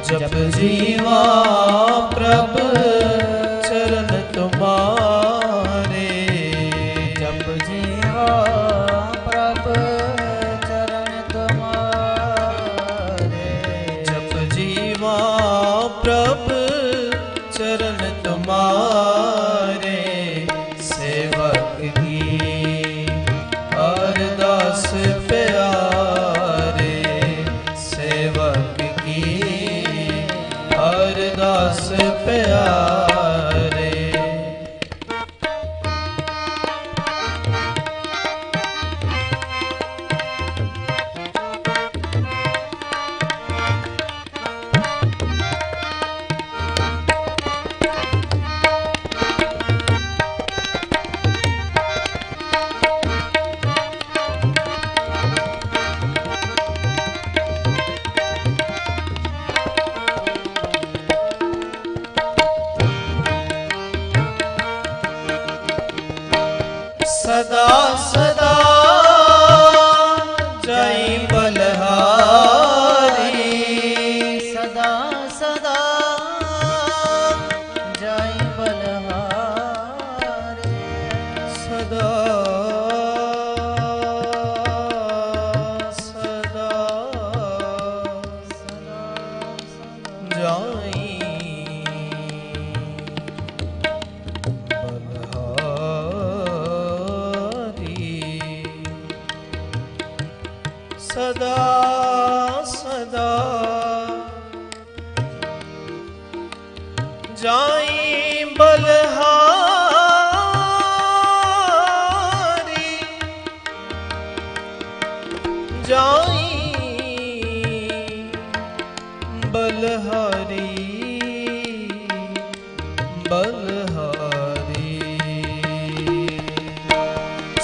जप जीवा प्रभु चरण तुम्हारे, जप जीवा प्रभु चरण तुम्हारे, जप जीवा प्रभु चरण तुम्हारे। सेवक की अरदास प्यारे, सेवक की अरदास प्यारे। सदा सदा जय बलहारी, सदा सदा जय बलहारी, सदा सदा जय सदा सदा जाई बलहारी, जाई बलहारी, बलहारी।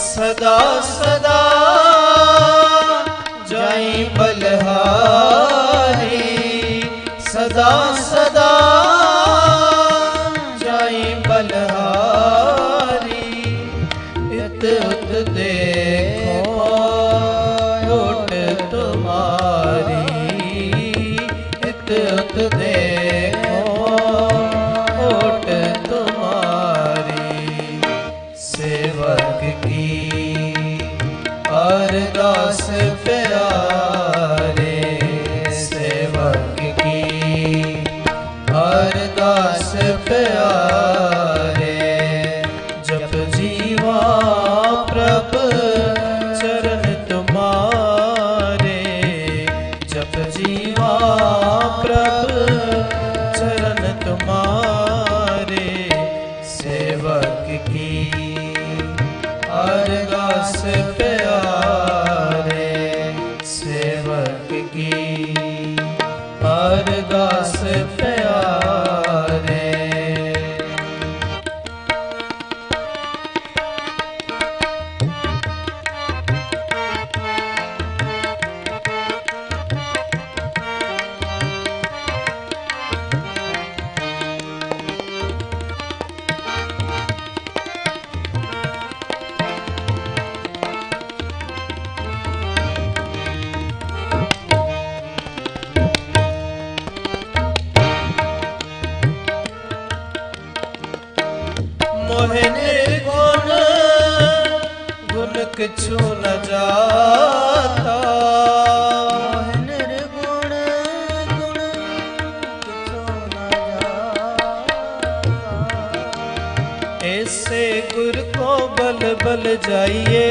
सदा सदा जय बलहारी, सदा सदा जय बलहारी। इत उत देखो ओट तुम्हारी, इत उत देखो ओट तुम्हारी। सेवक की अरदास प्यारे, सेवक की अरदास प्यारे। जप जीवा प्रभु चरण तुम्हारे, जप जीवा प्रभु चरण तुम्हारे। सेवक की अरदास प्यारे, सेवक की अरदास प्यारे। मोहे निर्गुण गुण किछु न जाता, मोहे निर्गुण गुण किछु न जाता। ऐसे गुर को बल बल जाइए,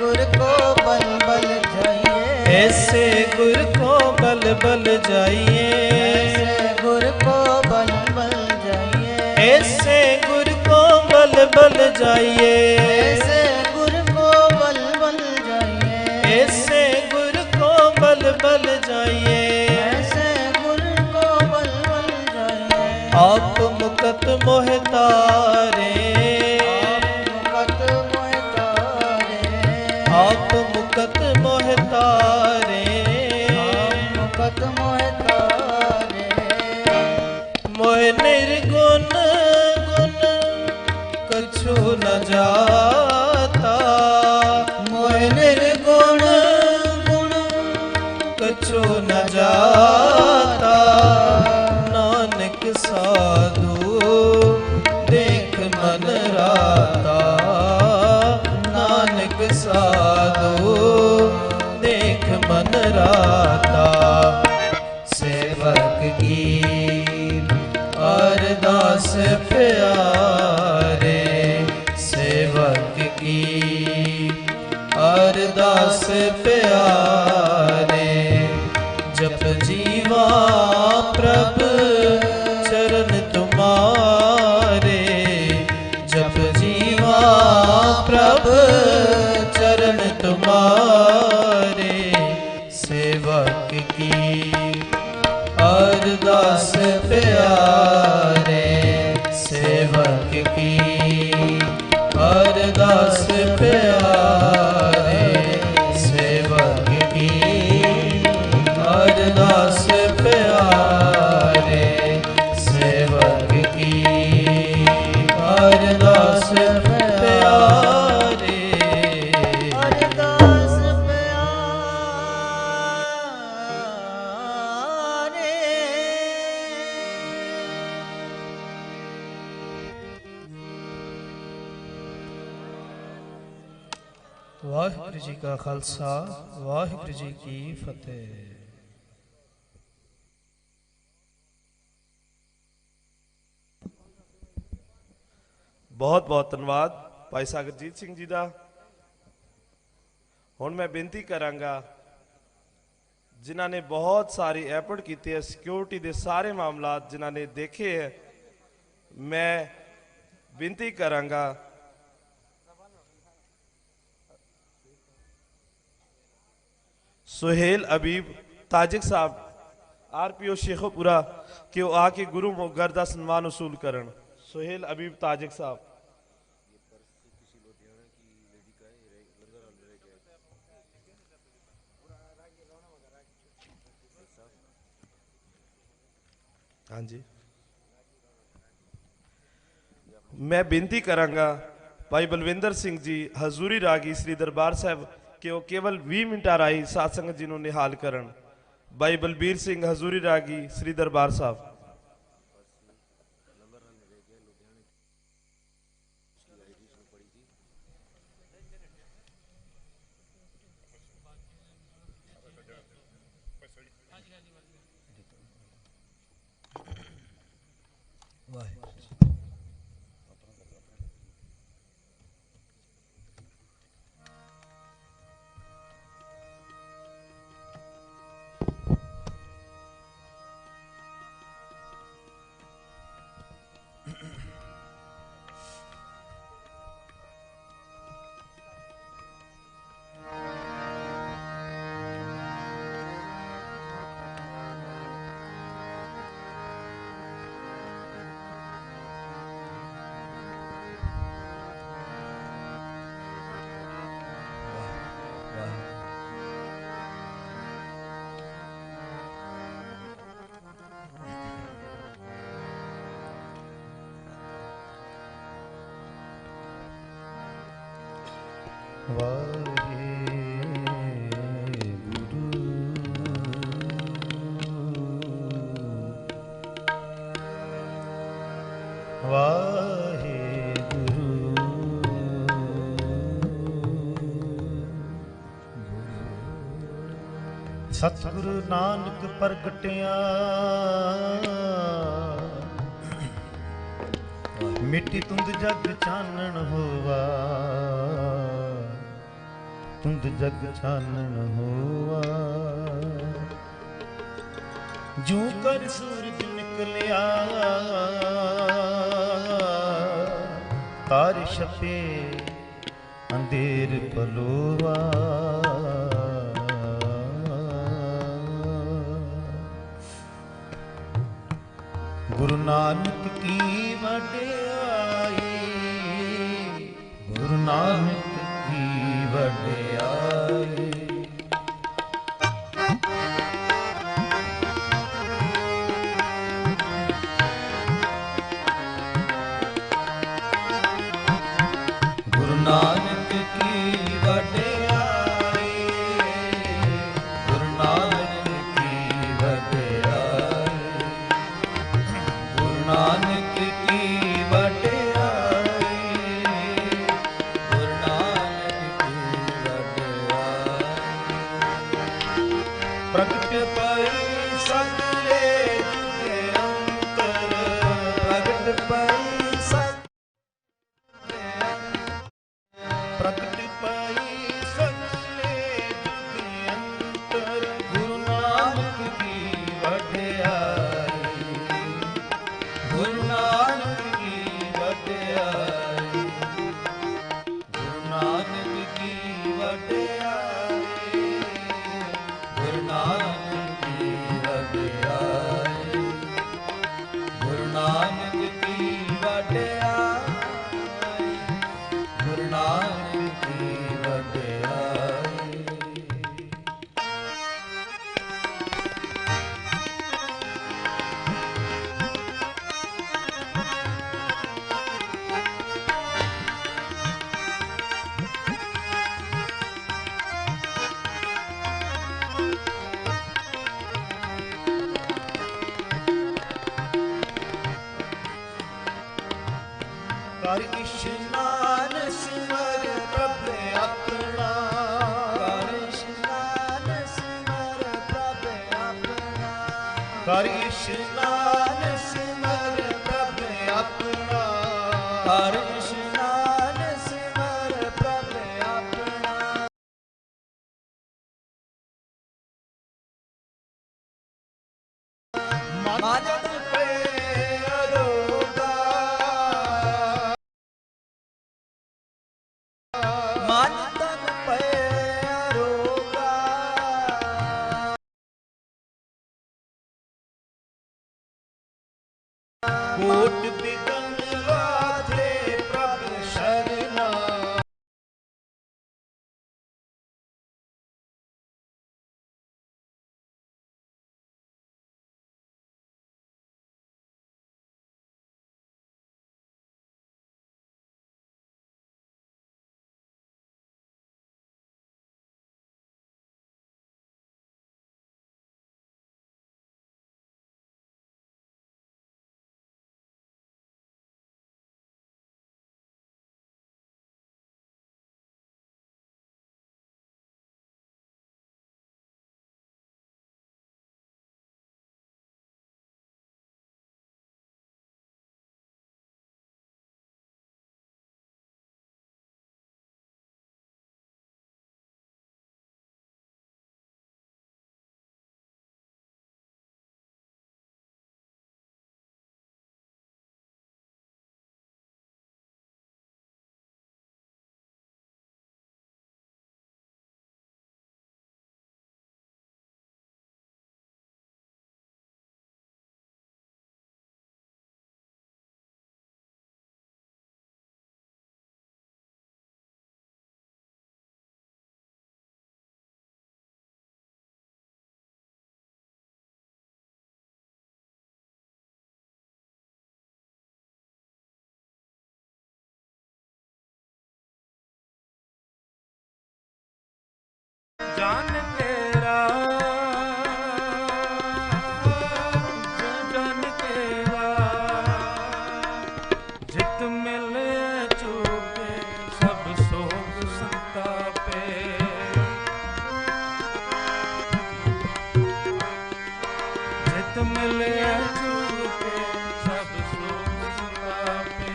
गुर को बल बल जाइए, ऐसे गुर को बल बल जाइए, गुर को बल बल जाइए, ऐसे गुर को बल बल जाइए, ऐसे गुर को बल बल जाइए, ऐसे गुर को बल बल जाइए, ऐसे गुर को बल बल जाइए। आप मुकत मोह तारे, मुकत मोह तारे, आप मुकत मोह तारे, मुकत मोह तारे। मोह निर्गुण गुण कछु न जाता, मोह निर्गुण गुण कछु न जाता। नानक साधु देख मन राता। नानक साधु देख मन राता। सेवक की अरदास प्यारे। सेवक की अरदास प्यारे। जप जीवा प्रभ चरण तुम्हारे। जप जीवा प्रभ चरण तुम्हारे। सेवक की अरदास प्यारे। सेवक की अरदास प्यारे। सेवक की अरदास प्यारे। सेवक की अरदास प्यारे। अरदास प्यारे। ਵਾਹਿਗੁਰੂ ਜੀ ਕਾ ਖਾਲਸਾ ਵਾਹਿਗੁਰੂ ਜੀ ਕੀ ਫਤਿਹ। ਬਹੁਤ ਬਹੁਤ ਧੰਨਵਾਦ ਭਾਈ ਸਾਗਰਜੀਤ ਸਿੰਘ ਜੀ ਦਾ। ਹੁਣ ਮੈਂ ਬੇਨਤੀ ਕਰਾਂਗਾ ਜਿਨ੍ਹਾਂ ਨੇ ਬਹੁਤ ਸਾਰੀ ਐਫਰਟ ਕੀਤੀ ਹੈ ਸਿਕਿਉਰਿਟੀ ਦੇ ਸਾਰੇ ਮਾਮਲਾਤ ਜਿਨ੍ਹਾਂ ਨੇ ਦੇਖੇ ਹੈ, ਮੈਂ ਬੇਨਤੀ ਕਰਾਂਗਾ ਸੁਹੇਲ ਅਬੀਬ ਤਾਜਿਕ ਸਾਹਿਬ ਆਰਪੀਓ ਸ਼ੇਖੋਪੁਰਾ ਕਿ ਉਹ ਆ ਕੇ ਗੁਰੂ ਘਰ ਦਾ ਸਨਮਾਨ ਵਸੂਲ ਕਰਨ। ਸੁਹੇਲ ਅਬੀਬ ਤਾਜਿਕ ਸਾਹਿਬ। ਹਾਂਜੀ, ਮੈਂ ਬੇਨਤੀ ਕਰਾਂਗਾ ਭਾਈ ਬਲਵਿੰਦਰ ਸਿੰਘ ਜੀ ਹਜ਼ੂਰੀ ਰਾਗੀ ਸ੍ਰੀ ਦਰਬਾਰ ਸਾਹਿਬ ਕਿ ਉਹ ਕੇਵਲ 20 ਮਿੰਟਾਂ ਰਾਹੀਂ ਸਾਧ ਸੰਗਤ ਜੀ ਨੂੰ ਨਿਹਾਲ ਕਰਨ। ਭਾਈ ਬਲਬੀਰ ਸਿੰਘ ਹਜ਼ੂਰੀ ਰਾਗੀ ਸ੍ਰੀ ਦਰਬਾਰ ਸਾਹਿਬ। ਸਤਿਗੁਰੂ ਨਾਨਕ ਪ੍ਰਗਟਿਆ ਮਿੱਟੀ ਤੁੰਦ ਜਗ ਚਾਨਣ ਹੋਵਾ। ਤੁੰਦ ਜਗ ਚਾਨਣ ਹੋਵਾ। ਜੂ ਕਰ ਸੂਰਜ ਨਿਕਲਿਆ ਤਾਰ ਛਪੇ ਅੰਧੇਰ ਪਲੋਵਾ। ਗੁਰੂ ਨਾਨਕ ਕੀ ਵਡਿਆਈ। ਗੁਰੂ ਨਾਨਕ ਕੀ ਵਡਿਆਈ। ਗੁਰੂ ਨਾਨਕ ਕੀ ਵਡਿਆਈ। ਗੁਰੂ ਨਾਨਕ ਕੀ ਪ੍ਰਗਟ ਪਈ ਸਗਲੇ ਜੁਗੇ ਅੰਤਰ, ਪ੍ਰਗਟ ਪਈ ਸਗਲੇ ਪ੍ਰਗਟ ਪਈ ਸਗਲੇ ਜੁਗੇ ਅੰਤਰ, ਗੁਰੂ ਨਾਨਕ ਦੀ ਵਡਿਆਈ, ਗੁਰੂ ਨਾਨਕ ਦੀ ਵਡਿਆਈ, ਗੁਰੂ ਨਾਨਕ ਦੀ ਵਡਿਆਈ, ਗੁਰੂ ਨਾਨਕ ਦੀ ਵਡਿਆਈ, ਗੁਰੂ ਨਾਨਕ ਦੀ ਵਡਿਆਈ, ਗੁਰੂ ਨਾਨਕ ਦੀ ਵਡਿਆਈ। ਕਰ ਇਸ਼ਨਾਨ ਸਿਮਰ ਪ੍ਰਭ ਆਪਣਾ, ਕਰ ਇਸ਼ਨਾਨ ਸਿਮਰ ਪ੍ਰਭ ਆਪਣਾ, ਕਰ ਇਸ਼ਨਾਨ ਸਿਮਰ ਪ੍ਰਭ ਆਪਣਾ, ਕਰ ਇਸ਼ਨਾਨ ਸਿਮਰ ਪ੍ਰਭ ਆਪਣਾ। ਮਨ ਪਏ ਅਰੋਗਾ, ਮਨ ਤਨ ਪਏ ਅਰੋਗਾ, ਕੋਟ ਬਿਗਨ ਰਾਧੇ ਪ੍ਰਭ ਸ਼ਰਨਾ, ਜਾਨ ਤੇਰਾ ਜਨ ਤੇਰਾ, ਜਿਤ ਮਿਲੇ ਚੂਕੇ ਸਭ ਸੋਗ ਸੰਤਾਪੇ, ਜਿਤ ਮਿਲੇ ਚੂਕੇ ਸਭ ਸੋਗ ਸੰਤਾਪੇ।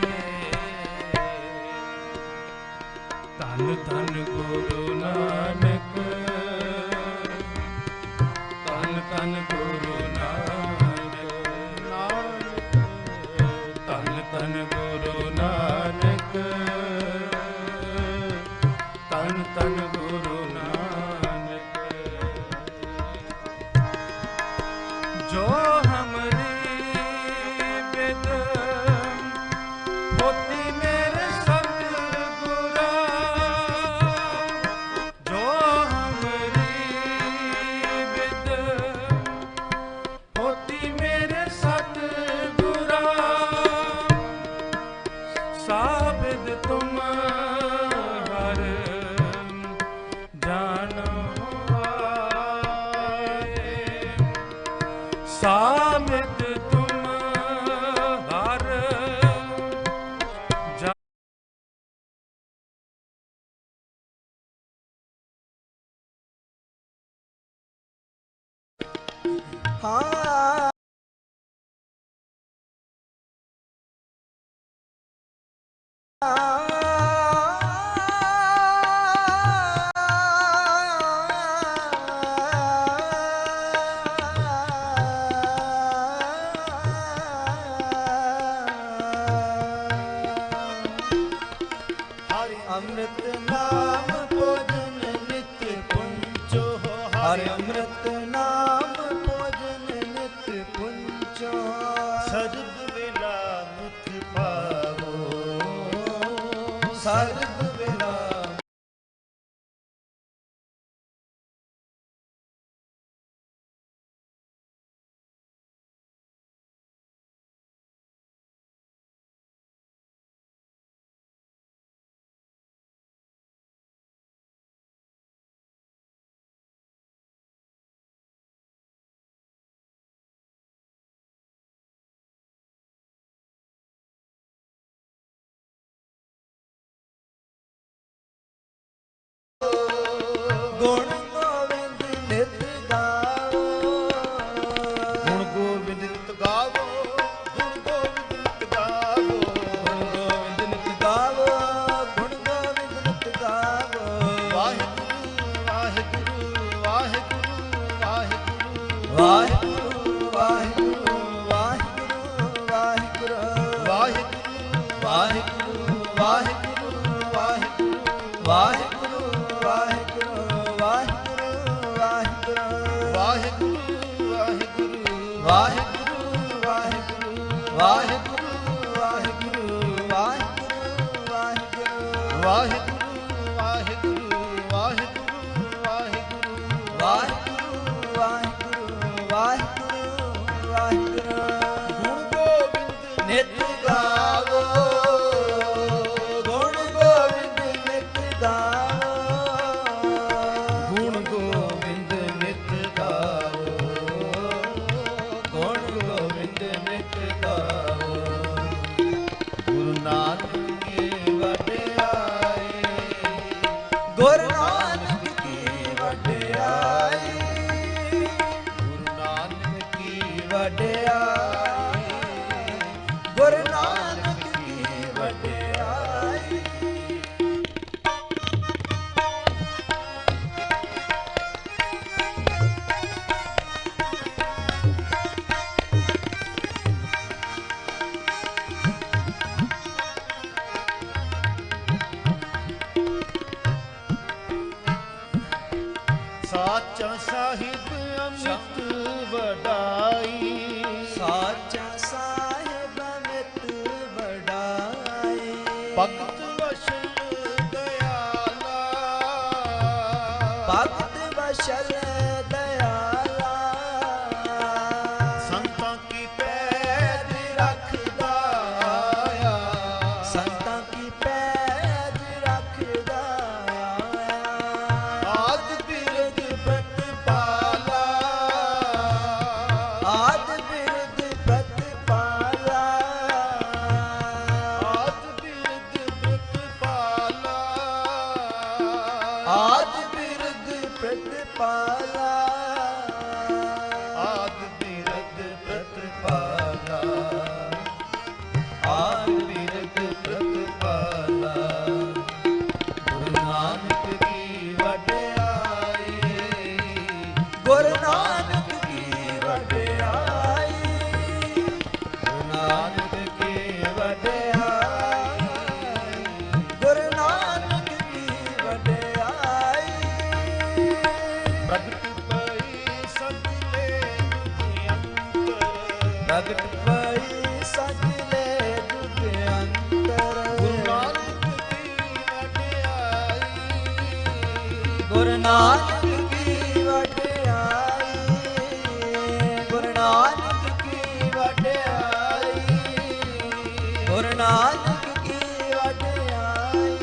ਧੰਨ ਧੰਨ ਗੁਰੂ ਨਾਨਕ, ਧੰਨ ਧੰਨ ਗੁਰੂ ਨਾਨਕ, ਧੰਨ ਧੰਨ ਗੁਰੂ ਨਾਨਕ, ਧੰਨ ਧੰਨ ਗੁਰੂ ਨਾਨਕ। ਜੋ ਹਮਰੀ ਬਿਦ ਹੋਤੀ ਮੇਰੇ ਸਤਿਗੁਰਾ, ਜੋ ਹਮਰੀ ਬਿਦ ਹੋਤੀ ਮੇਰੇ ਸਤਿਗੁਰਾ, ਸਾਬਿਦ ਤੁਮ ਹਰ ਜਾਣੋ ਆਏ, ਸਾਬਿਦ ਹਾਂ ਅੰਮ੍ਰਿਤ ਨਾਮ ਭੋਜਨ ਨਿਤ ਪੁੰਚੋ ਹਰਿ ਅੰਮ੍ਰਿਤ ਨਾਮ ਭੋਜਨ ਨਿਤ ਪੁੰਚੋ ਸਰਬ ਵੇਲਾ ਮੁਖ ਪਾਵੋ ਸਰਬ ਵੇਲਾ ਗੁਣ ਗੋਬਿੰਦ ਨਿਤ ਗਾਵੋ ਗੁਣ ਗੋਬਿੰਦ ਨਿਤ ਗਾਵੋ ਗੁਣ ਗੋਬਿੰਦ ਨਿਤ ਗਾਵੋ ਗੁਣ ਗੋਬਿੰਦ ਨਿਤ ਗਾਵੋ ਗੁਣ ਗੋਬਿੰਦ ਨਿਤ ਗਾਵੋ ਵਾਹਿਗੁਰੂ ਵਾਹਿਗੁਰੂ ਵਾਹਿਗੁਰੂ ਵਾਹਿਗੁਰੂ ਵਾਹਿਗੁਰੂ ਵਾਹਿਗੁਰੂ ਵਾਹਿਗੁਰੂ ਵਾਹਿਗੁਰੂ ਵਾਹਿਗੁਰੂ ਵਾਹਿਗੁਰੂ ਵਾਹਿਗੁਰੂ ਵਾਹਿਗੁਰੂ ਨਿਤ ਗਾਵੋ ਗੁਣ ਗੋਬਿੰਦ ਨਿਤ ਗਾਵੋ ਗੁਣ ਗੋਬਿੰਦ ਨਿਤ ਗਾਵੋ ਗੁਣ ਗੋਬਿੰਦ ਨਿਤ ਗਾਵੋ ਗੁਰੂ ਨਾਨਕ ਕੀ ਵਡਿਆਈ ਗੁਰੂ ਨਾਨਕ ਕੀ ਵਡਿਆਈ ਗੁਰੂ ਨਾਨਕ ਕੀ ਵਡਿਆਈ ਗੁਰੂ ਨਾਨਕ ਕੀ ਵਡਿਆਈ ਸਾਚਾ ਸਾਹਿਬ ਅੰਮ੍ਰਿਤ ਵਡਾਈ ਸਾਚਾ ਸਾਹਿਬ ਅੰਮ੍ਰਿਤ ਵਡਾਈ ਭਗਤ ਵਸ਼ਲ ਦਇਆਲਾ ਭਗਤ ਵਸ਼ਲ ਦਇਆਲਾ ਸੰਤਾਂ ਕੀ ਪੈਜ ਰੱਖਦਾ ਆਇਆ ਸੰਤਾਂ ਕੀ ਪੈਜ ਰੱਖਦਾ ਆਇਆ ਆਦ ਬਿਰਦ ਪ੍ਰਤਪਾਲਾ ਆਦ ਬਿਰਦ ਪ੍ਰਤਪਾਲਾ ਆਦ ਬਿਰਦ ਪ੍ਰਤਪਾਲਾ ਆਦ ਬਿਰਦ ਪ੍ਰਤਪਾਲਾ ਆਦ ਬਿਰਦ ਪ੍ਰਤਪਾਲਾ ਆਦ ਬਿਰਦ ਪ੍ਰਤਪਾਲਾ ਗੁਰੂ ਨਾਨਕ ਕੀ ਵਡਿਆਈ ਗੁਰੂ ਨਾਨਕ ਕੀ ਵਡਿਆਈ ਗੁਰੂ ਨਾਨਕ ਕੀ ਵਡਿਆਈ ਗੁਰੂ ਨਾਨਕ ਕੀ ਵਡਿਆਈ ਪ੍ਰਗਟ ਪਈ ਸਗਲੇ ਦੁਖ ਅੰਤਰ ਪ੍ਰਗਟ ਪਈ ਸਗਲੇ ਦੁਖ ਅੰਤਰ ਗੁਰੂ ਨਾਨਕ ਕੀ ਵਡਿਆਈ ਗੁਰੂ ਨਾਨਕ ਕੀ ਵਡਿਆਈ ਗੁਰੂ ਨਾਨਕ ਕੀ ਵਡਿਆਈ ਗੁਰੂ ਨਾਨਕ ਕੀ ਵਡਿਆਈ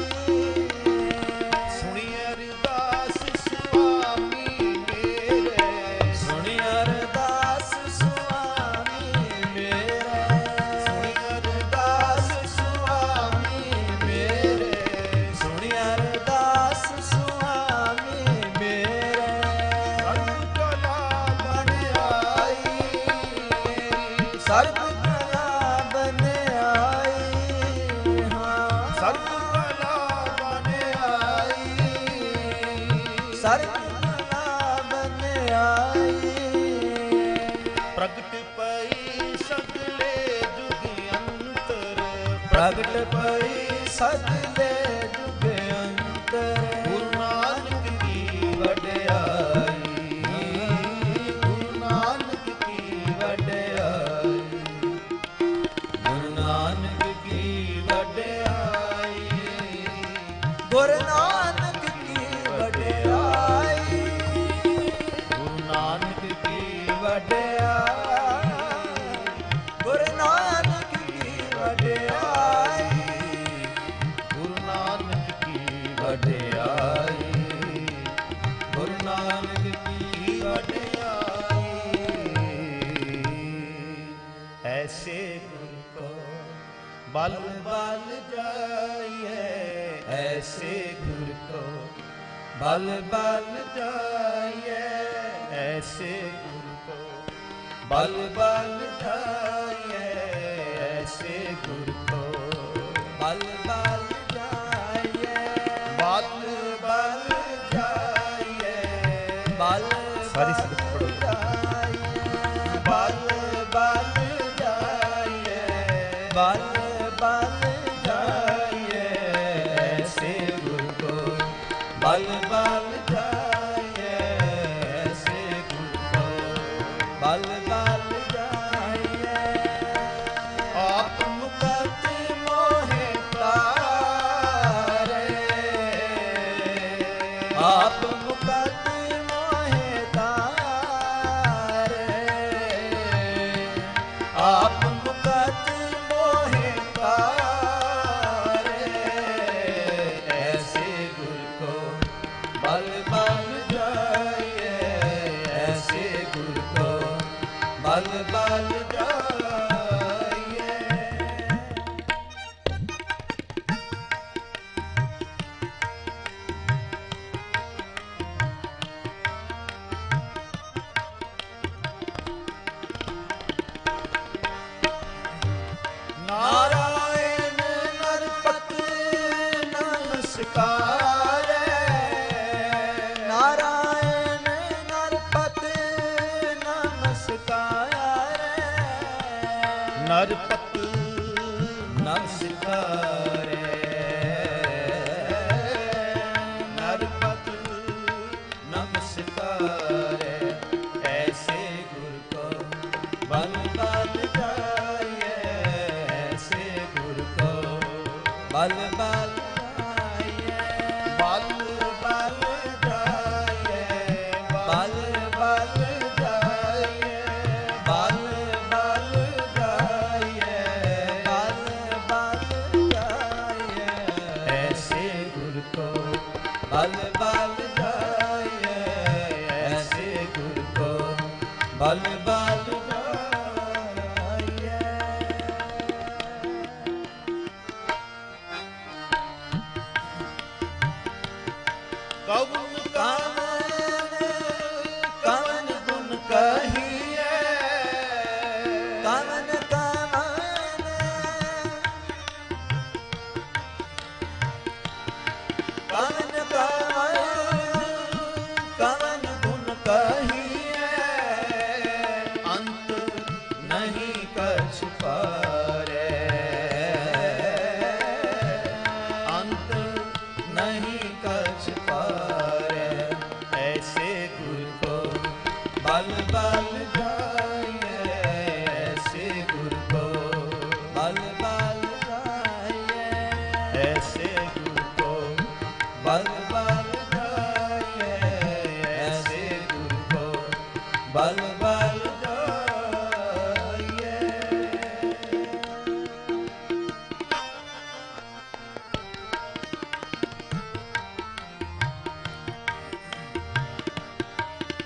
ਸੁਣੀ ਅਰਦਾਸ ਸੁਆਮੀ ਮੇਰੇ ਸੁਣੀ ਅਰਦਾਸ ਸੁਆਮੀ ਮੇਰੇ ਸੁਣੀ ਅਰਦਾਸ ਸੁਆਮੀ ਮੇਰੇ ਸੁਣੀ ਅਰਦਾਸ ਸੁਆਮੀ ਮੇਰੇ ਸਤਿ ਕਲਾ ਬਣ ਆਈ ਸਰਬ ਕਲਾ ਬਨ ਆਈ ਹਾਂ ਸਰਬ ਕਲਾ ਬਨ ਆਈ ਸਰਬ ਕਲਾ ਬਨ ਆਈ ਪ੍ਰਗਟ ਪਈ ਸਗਲੇ ਜੁਗ ਅੰਤਰ ਪ੍ਰਗਟ ਪਈ ਸਗਲੇ ਜੁਗ ਅੰਤਰ ਗੁਰੂ ਨਾਨਕ ਕੀ ਵਡਿਆਈ ਗੁਰੂ ਨਾਨਕ ਕੀ ਵਡਿਆਈ ਗੁਰੂ ਨਾਨਕ ਕੀ ਵਡਿਆਈ ਗੁਰੂ ਨਾਨਕ ਕੀ ਵਡਿਆਈ ਗੁਰੂ ਨਾਨਕ ਕੀ ਵਡਿਆਈ ਗੁਰੂ ਨਾਨਕ ਕੀ ਵਡਿਆਈ ਗੁਰੂ ਨਾਨਕ ਕੀ ਵਡਿਆਈ ਗੁਰੂ ਨਾਨਕ ਕੀ ਵਡਿਆਈ ਐਸੇ ਗੁਰ ਕੋ ਬਲ ਬਲ ਜਾਈਏ ਐਸੇ ਗੁਰ ਕੋ ਬਲ ਬਲ ਜਾਈਏ ਐਸੇ ਗੁਰ ਕੋ ਬਲ ਬਲ ਜਾਈਏ ਐਸੇ ਗੁਰ ਕੋ ਬਲ ਬਲ ਜਾਈਏ ਬਲ ਬਲ ਜਾਈਏ ਬਲ ਸਾਰੀ ਸੰਗਤ ਪੜ੍ਹੋ। ਜਾਈਏ ਬਲ ਬਲ ਜਾਈਏ ਬਲ ਬਲ ਜਾਈਏ ਐਸੇ ਗੁਰ ਕੋ ਬਲ ਬਲ ਜਾਈਏ ਐਸੇ ਗੁਰ ਕੋ ਬਲ ਬਲ ਜਾਈਏ ਆਪ ਮੁਕਤ ਮੋਹਿ ਤਾਰੇ ਆਪ ਮੁਕਤ ਮੋਹਿ ਤਾਰੇ ਆਪ ਮੁਕਤ ਮੋਹਿ ਤਾਰੇ ਐਸੇ ਗੁਰ ਕੋ ਬਲ ਬਲ ਜਾਈਏ ਐਸੇ ਗੁਰ ਕੋ ਬਲ ਬਲ ਜਾਈਏ ਨਾਰਾਇਣ ਨਰਪਤ ਨਮਸਕਾਰੈ ਨਾਰਾਇਣ ਨਰਪਤ ਨਮਸਕਾਰੈ ਨਰਪਤ ਨਮਸਕਾਰੈ ਨਰਪਤ ਨਮਸਕਾਰੈ ਐਸੇ ਗੁਰ ਕੋ ਬਲ ਬਲ ਜਾਈਏ ਐਸੇ ਗੁਰ ਕੋ ਬਲ ਬਲ ਜਾਈਏ ਬਲ ਬਲ ਜਾਈਏ ਬਲ ਬਲ ਜਾਈਏ ਬਲ ਬਲ ਜਾਈਏ ਬਲ ਬਲ ਜਾਈਏ ਐਸੇ ਗੁਰ ਕੋ ਬਲ ਬਲ ਜਾਈਏ ਐਸੇ ਗੁਰ ਕੋ ਬਲ ਬਲ ਜਾਈਏ ਕਵਨ ਕਵਨ ਕਵਨ ਗੁਣ ਕਹੀਏ ਕਵਨ ਕਵਨ ਕਵਨ ਕਵਨ ਗੁਣ ਕਹੀਏ ਅੰਤ ਨਹੀਂ ਕਛ ਪਾਰੇ ਅੰਤ ਨਹੀਂ ਕਛ ਪਾਰੇ ਐਸੇ ਗੁਰ ਕੋ ਬਲ ਬਲ ਜਾਈਏ ਐਸੇ ਗੁਰ ਕੋ ਬਲ ਬਲ ਜਾਈਏ ਐਸੇ ਗੁਰ ਕੋ ਬਲ ਬਲ ਜਾਈਏ ਐਸੇ ਗੁਰ ਕੋ ਬਲ ਬਲ ਜਾਈਏ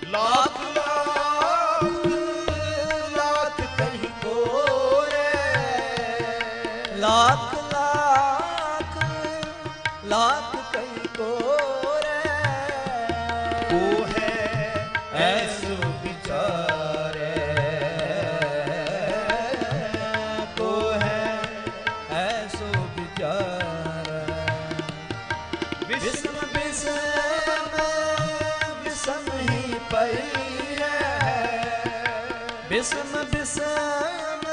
ਲਾਖ ਲਾਖ ਲਾਖ ਕਹੀ ਕੋਰੇ ਲਾਖ ਲਾਖ ਲਾਖ ਕਈ ਕੋਰੇ ਉਹ ਹੈ ਐਸੋ ਵਿਚਾਰੇ बिस्म बिस्म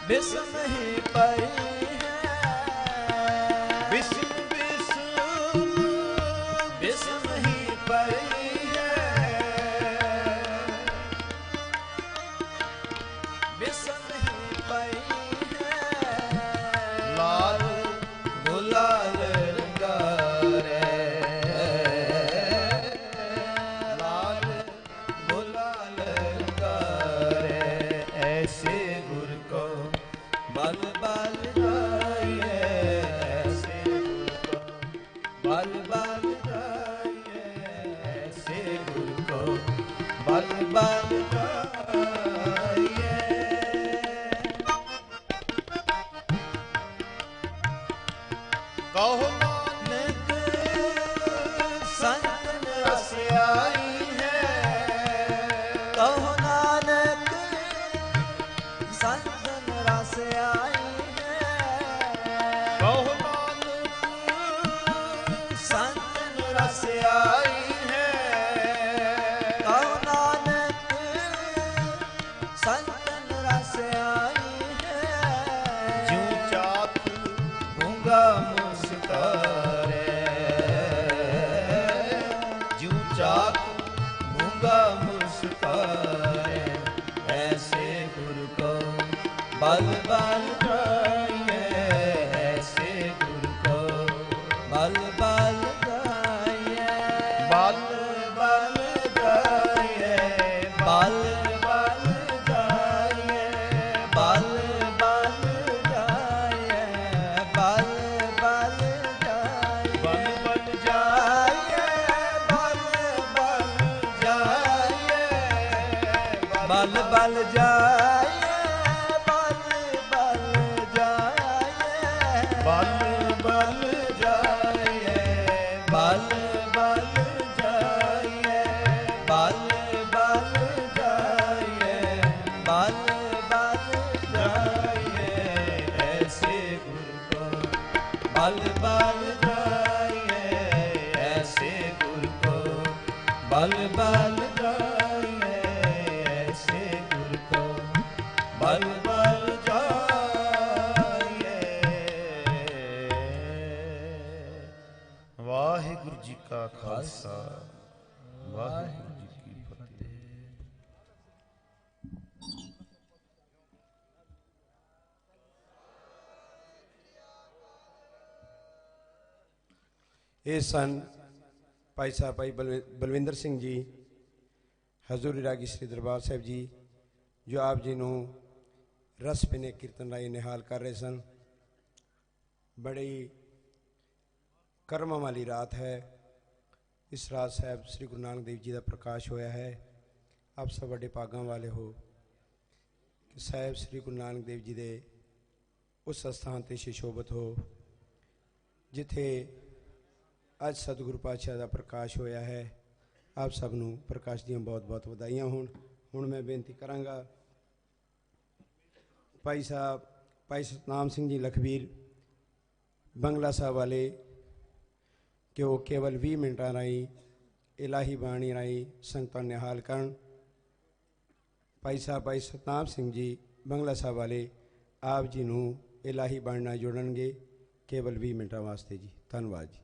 बिस्म ही पई है बिस्म बिस्म बिस्म ही पई है बिस्म ही पई है लाल गुलाल रंगारे लाल गुलाल रंगारे ऐसे गुर को बल बल गाइए ऐसे गुर को बल बल गाइए ऐसे गुर को बल बल गाइए कहो नानक संतन रस आई है कहो नानक संतन रस आई है कहो नानक संतन रस आई है कहो नानक संतन रस आई है ज्यों चाख गूंगा मुस्कारे जू चाक गूंगा मुस्कारे ऐसे गुरु को बल बल गाइए ऐसे गुरु को बल बल गाइए बल बल गाइए बल बल गाइए बल बल गाइए बल बल गाइए बल बल जाइए बल बल जाइए बल बल जाइए बल बल जाइए बल बल जाइए बल बल जाइए बल बल जाइए ऐसे गुरु को बल बल जाइए ऐसे गुरु को बल बल जाइए ऐसे गुरु को बल बल जाइए ਵਾਹਿਗੁਰੂ ਜੀ ਕਾ ਖਾਲਸਾ ਵਾਹਿਗੁਰੂ ਜੀ ਕੀ ਫਤਿਹ। ਇਹ ਸਨ ਭਾਈ ਸਾਹਿਬ ਭਾਈ ਬਲਵਿੰਦਰ ਸਿੰਘ ਜੀ ਹਜ਼ੂਰੀ ਰਾਗੀ ਸ੍ਰੀ ਦਰਬਾਰ ਸਾਹਿਬ ਜੀ ਜੋ ਆਪ ਜੀ ਨੂੰ ਰਸ ਪਿਨੇ ਕੀਰਤਨ ਰਾਹੀਂ ਨਿਹਾਲ ਕਰ ਰਹੇ ਸਨ। ਬੜੀ ਕਰਮਾਂ ਵਾਲੀ ਰਾਤ ਹੈ। ਇਸ ਰਾਤ ਸਾਹਿਬ ਸ੍ਰੀ ਗੁਰੂ ਨਾਨਕ ਦੇਵ ਜੀ ਦਾ ਪ੍ਰਕਾਸ਼ ਹੋਇਆ ਹੈ। ਆਪ ਸਭ ਵੱਡੇ ਭਾਗਾਂ ਵਾਲੇ ਹੋ ਕਿ ਸਾਹਿਬ ਸ੍ਰੀ ਗੁਰੂ ਨਾਨਕ ਦੇਵ ਜੀ ਦੇ ਉਸ ਸਥਾਨ 'ਤੇ ਸ਼ਿਸ਼ੋਭਤ ਹੋ ਜਿੱਥੇ ਅੱਜ ਸਤਿਗੁਰੂ ਪਾਤਸ਼ਾਹ ਦਾ ਪ੍ਰਕਾਸ਼ ਹੋਇਆ ਹੈ। ਆਪ ਸਭ ਨੂੰ ਪ੍ਰਕਾਸ਼ ਦੀਆਂ ਬਹੁਤ ਬਹੁਤ ਵਧਾਈਆਂ ਹੋਣ। ਹੁਣ ਮੈਂ ਬੇਨਤੀ ਕਰਾਂਗਾ ਭਾਈ ਸਾਹਿਬ ਭਾਈ ਸਤਨਾਮ ਸਿੰਘ ਜੀ ਲਖਬੀਰ ਬੰਗਲਾ ਸਾਹਿਬ ਵਾਲੇ ਕਿ ਉਹ ਕੇਵਲ 20 ਮਿੰਟਾਂ ਰਾਹੀਂ ਇਲਾਹੀ ਬਾਣੀ ਰਾਹੀਂ ਸੰਗਤਾਂ ਨਿਹਾਲ ਕਰਨ। ਭਾਈ ਸਾਹਿਬ ਭਾਈ ਸਤਨਾਮ ਸਿੰਘ ਜੀ ਬੰਗਲਾ ਸਾਹਿਬ ਵਾਲੇ ਆਪ ਜੀ ਨੂੰ ਇਲਾਹੀ ਬਾਣੀ ਨਾਲ ਜੋੜਨਗੇ ਕੇਵਲ 20 ਮਿੰਟਾਂ ਵਾਸਤੇ ਜੀ। ਧੰਨਵਾਦ ਜੀ।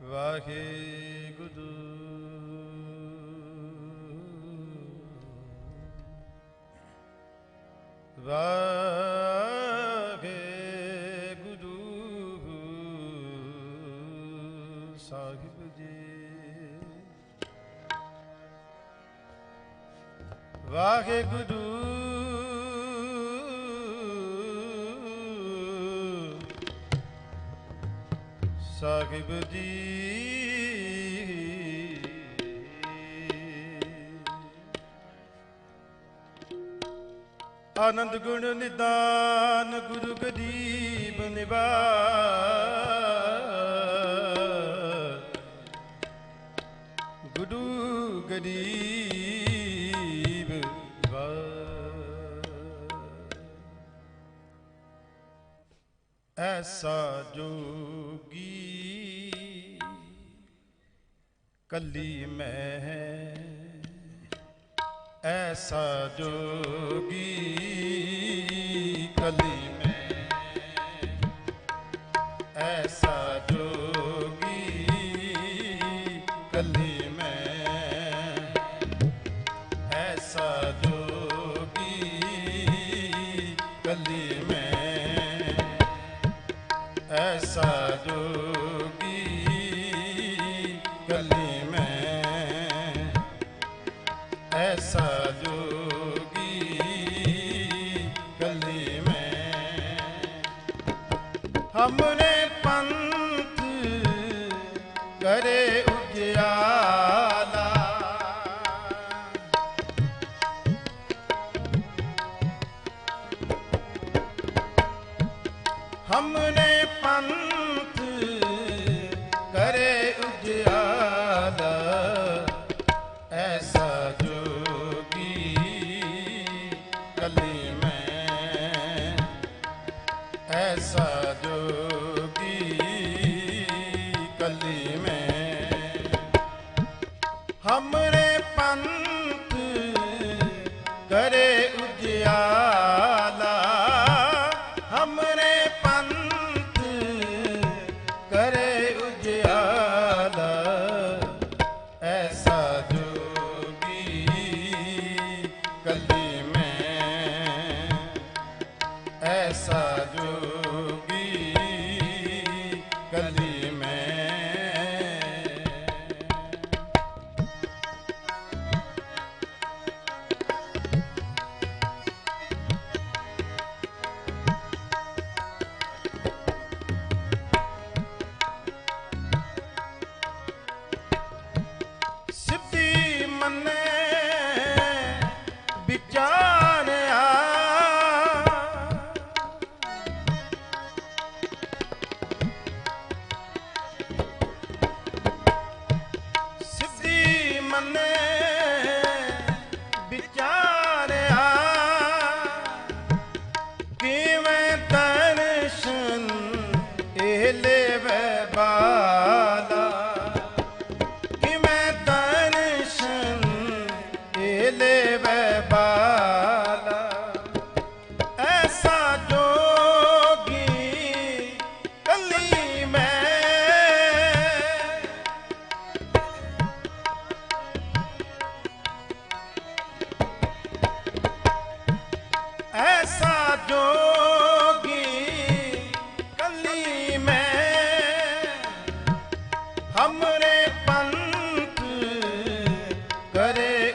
ਵਾਹਿਗੁਰੂ ਵਾਹਿਗੁਰੂ ਵਾਹਿਗੁਰੂ ਸਾਹਿਬ ਜੀ। ਆਨੰਦ ਗੁਣ ਨਿਦਾਨ ਗੁਰੂ ਗਰੀਬ ਨਿਵਾਸ, ਗੁਰੂ ਗਰੀਬ ਨਿਵਾਸ। ਐਸਾ ਜੋਗੀ ਕੱਲੀ ਮੈਂ, ऐसा जोगी कली में, ऐसा जोगी कली में, ऐसा जोगी कली में, ऐसा जोगी कली में, ऐसा हमने पंथ करे उजियाला, हमने पंथ करे उजियाला, ऐसा जोगी कली में, ऐसा हमरे पंथ करे उजियाला, हमरे पंथ करे उजियाला, ऐसा जोगी कली में, ऐसा जोगी कली में।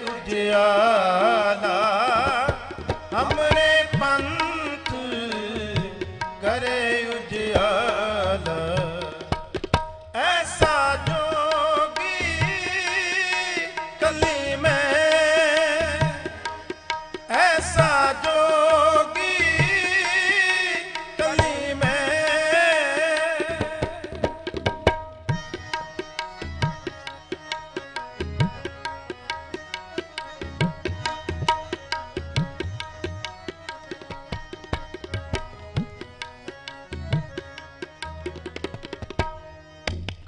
उजियाला, हमरे पंथ करे उजियाला, ऐसा जोगी कली में, ऐसा जोगी कली में।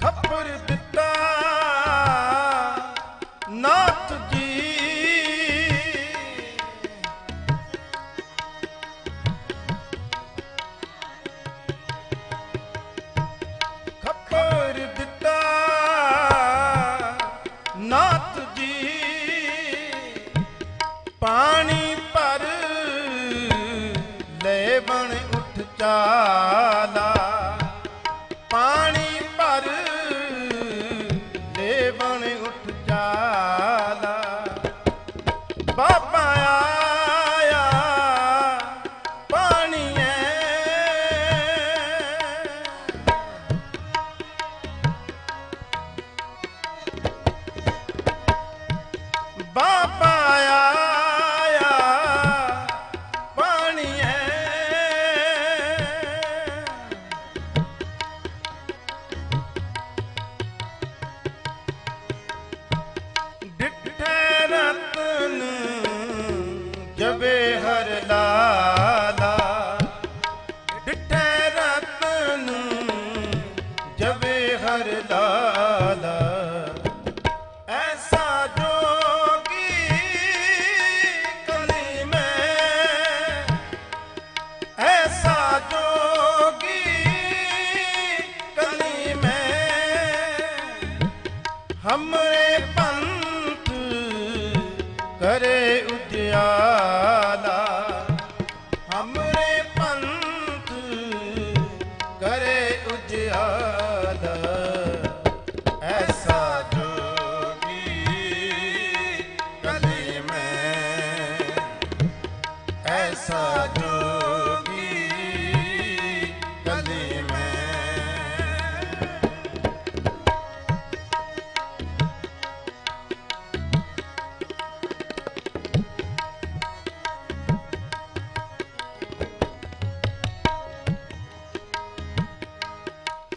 खबर दिता नाथ जी, खबर दिता नाथ जी, पानी पर लेवन उठ चाला, पानी पर लेवन उठ चाला, बाबा ऐसा जोगी कली में हमरे पंथ करे उजियाला, हमरे पंथ करे उजियाला। ऐसा जोगी कली में, ऐसा जोगी कली में।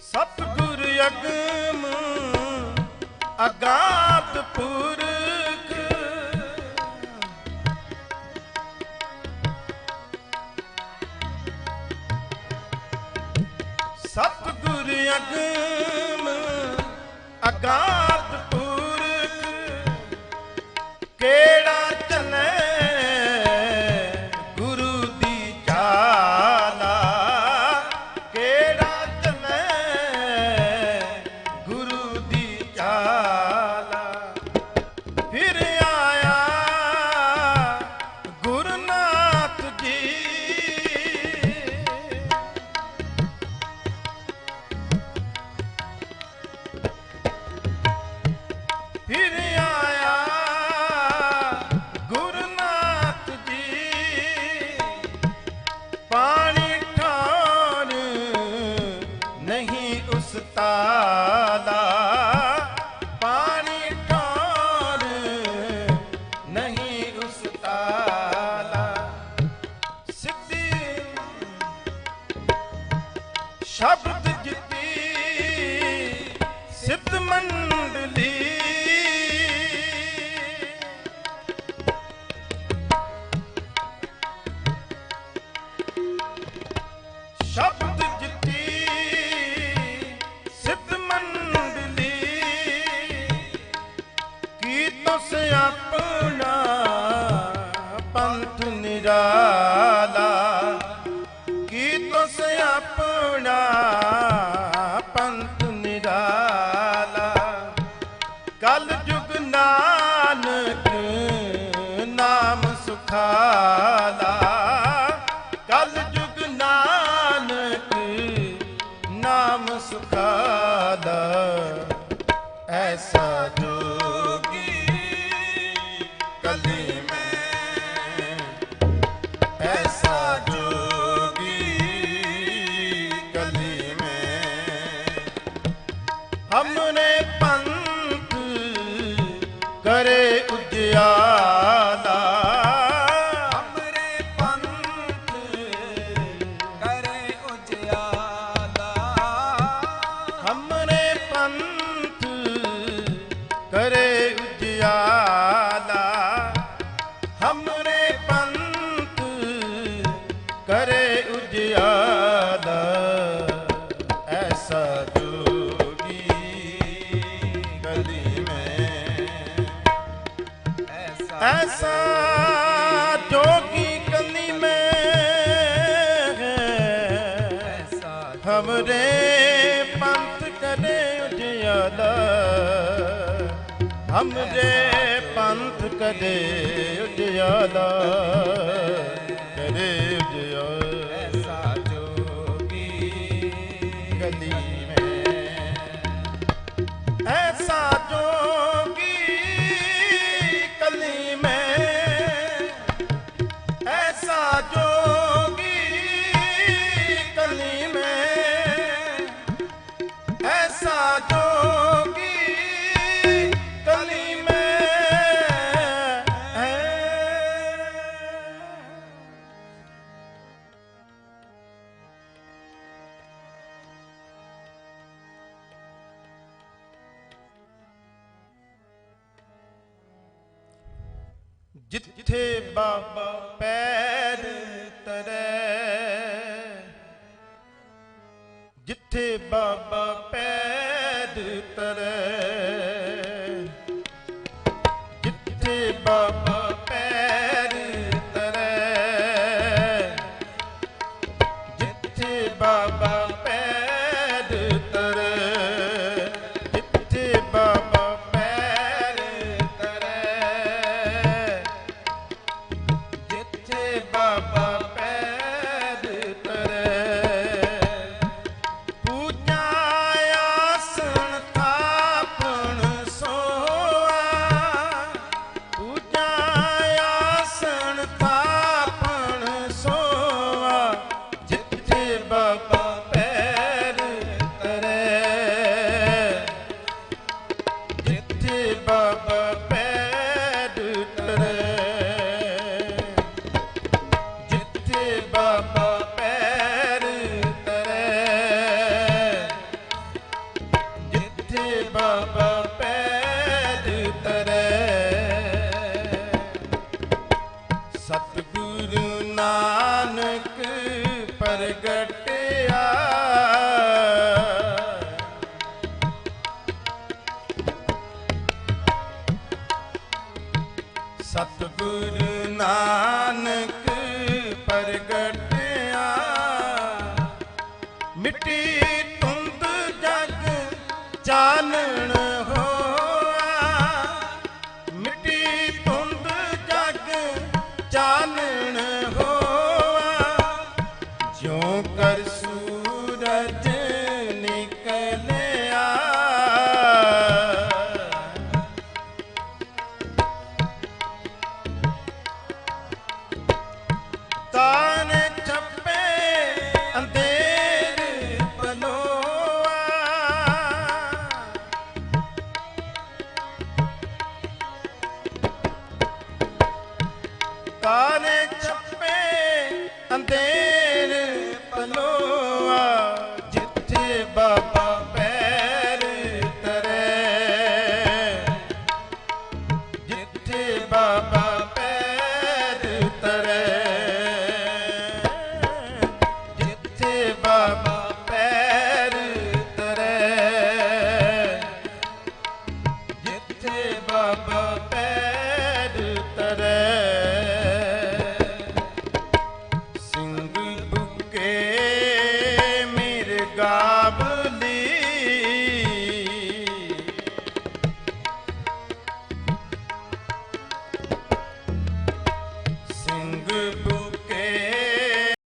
सतगुर अगम अगाध पुरख, सतगुर अगम अगाध पुरख, केड़ा चले गुरु दी चाला, केड़ा चले गुरु दी चाला। फिर आया गुरुनाथ जी, फिर आया गुरुनाथ जी। पानी ठान नहीं उस ताला, पानी ठान नहीं उस ताला। सिद्धि शब्द जिती सिद्ध मंडली, शब्द जिती सिद्ध मंडली। की तुस अपना पंथ निराला, की तुस अपना पंथ निराला। कल जुग नानक नाम सुखाला, कल जुग नानक नाम सुखाला। ऐसा जोगी कली में, ऐसा जोगी कली में। हमने पंथ करे उजियाला, हमरे पंथ करे उजियाला, हमने पंथ करे उजियाला, हमरे पंथ करे उजियाला। ऐसा जोगी कली में, ऐसा जोगी कली में। हमरे पंथ करे उजियाला, हमरे पंथ करे उजियाला, करे उजियाला। ऐसा जोगी गली में, ऐसा जोगी कली में, ऐसा जोगी कली में, ऐसा जोगी कली में। जिथे बाबा पैर तरे, जिथे बाबा पैर तरे, जिथे बाबा पैर तरे। ਬਾਬਾ ਪੈਰ ਤਰੇ, ਜਿੱਥੇ ਬਾਬਾ ਪੈਰ ਤਰੇ, ਜਿੱਥੇ ਬਾਬਾ ਪੈਰ ਤਰੇ। ਪੂਜਾ ਆਸਣ ਥਾਪਣ ਸੋਆ, ਪੂਜਾ ਆਸਣ ਥਾਪਣ ਸੋਆ, ਜਿੱਥੇ ਬਾਬਾ ਪੈਰ ਤਰੇ, ਜਿੱਥੇ ਬਾਬਾ ਪੈਰ ਤਰੇ, ਜਿੱਥੇ ਬਾਬਾ ਪੈਰ ਤਰੇ, ਜਿੱਥੇ ਬਾਬਾ ਪੈਰ ਤਰੇ। ਸਤਿਗੁਰੂ ਨਾਨਕ ਪ੍ਰਗਟਿਆ, ਸਤਿਗੁਰੂ ਨਾਨਕ ਪ੍ਰਗਟਿਆ, ਮਿੱਟੀ ਧੁੰਦ ਜਗ ਚਾਨਣ ਹੋਆ, ਮਿੱਟੀ ਧੁੰਦ ਜਗ ਚਾਨਣ ਹੋਆ, ਜਿਉ ਕਰ ਸੂਰਜ